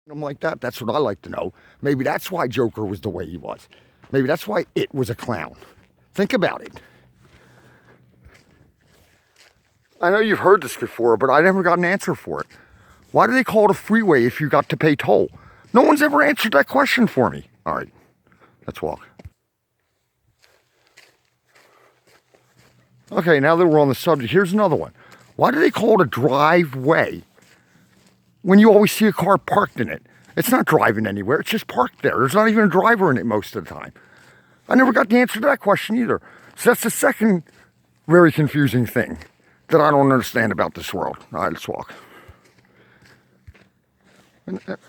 Them like that. That's what I like to know. Maybe that's why Joker was the way he was. Maybe that's why It was a clown. Think about it. I know you've heard this before, but I never got an answer for it. Why do they call it a freeway if you got to pay toll? No one's ever answered that question for me. All right, let's walk. Okay, now that we're on the subject, here's another one. Why do they call it a driveway when you always see a car parked in it? It's not driving anywhere. It's just parked there. There's not even a driver in it most of the time. I never got the answer to that question either. So that's the second very confusing thing that I don't understand about this world. All right, let's walk.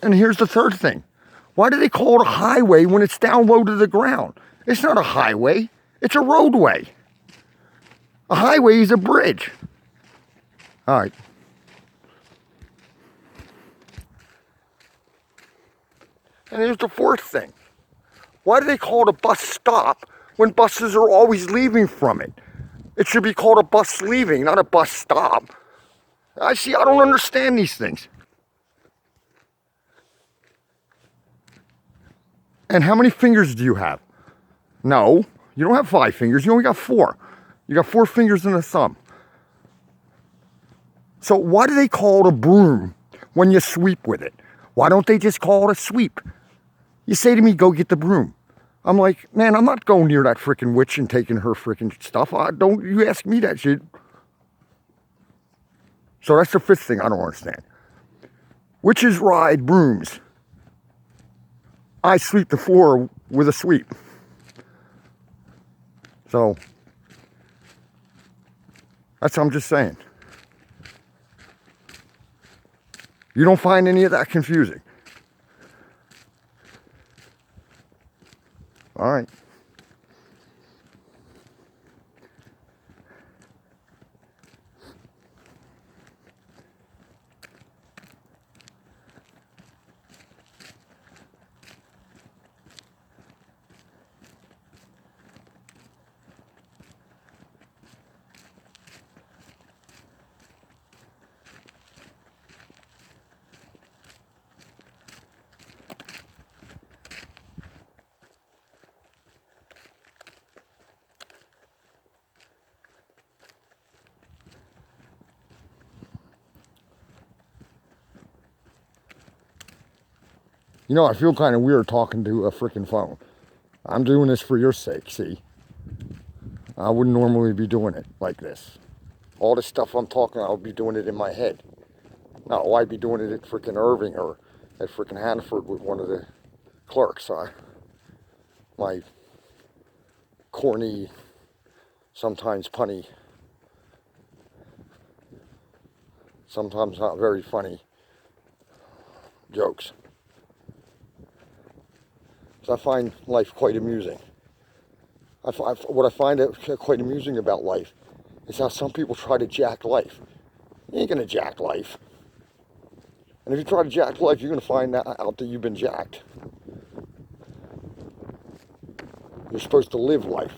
And here's the third thing. Why do they call it a highway when it's down low to the ground? It's not a highway. It's a roadway. A highway is a bridge. All right. And here's the fourth thing. Why do they call it a bus stop when buses are always leaving from it? It should be called a bus leaving, not a bus stop. I don't understand these things. And how many fingers do you have? No, you don't have 5 fingers. You only got 4. You got 4 fingers and a thumb. So why do they call it a broom when you sweep with it? Why don't they just call it a sweep? You say to me, go get the broom. I'm like, man, I'm not going near that freaking witch and taking her freaking stuff. Don't you ask me that shit. So that's the 5th thing I don't understand. Witches ride brooms. I sweep the floor with a sweep. So I'm just saying. You don't find any of that confusing? All right. You know, I feel kind of weird talking to a freaking phone. I'm doing this for your sake, see? I wouldn't normally be doing it like this. All this stuff I'm talking, I'll be doing it in my head. No, I'd be doing it at freaking Irving or at freaking Hannaford with one of the clerks. My corny, sometimes punny, sometimes not very funny jokes. So I find life quite amusing. What I find quite amusing about life is how some people try to jack life. You ain't gonna jack life. And if you try to jack life, you're gonna find out that you've been jacked. You're supposed to live life,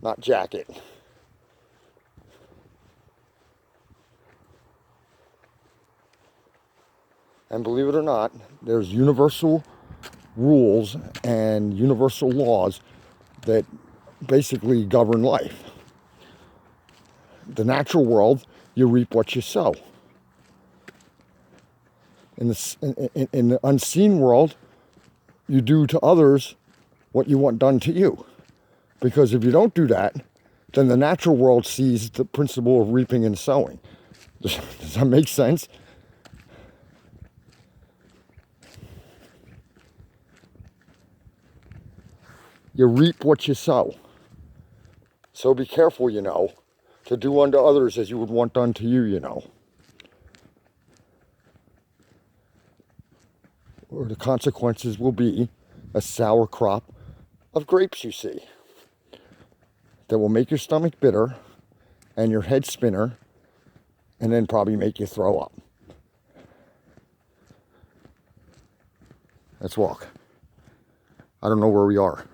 not jack it. And believe it or not, there's universal rules and universal laws that basically govern life. The natural world, you reap what you sow. In the unseen world, you do to others what you want done to you. Because if you don't do that, then the natural world sees the principle of reaping and sowing. Does that make sense? You reap what you sow. So be careful, to do unto others as you would want done to you, Or the consequences will be a sour crop of grapes, you see, that will make your stomach bitter and your head spinner and then probably make you throw up. Let's walk. I don't know where we are.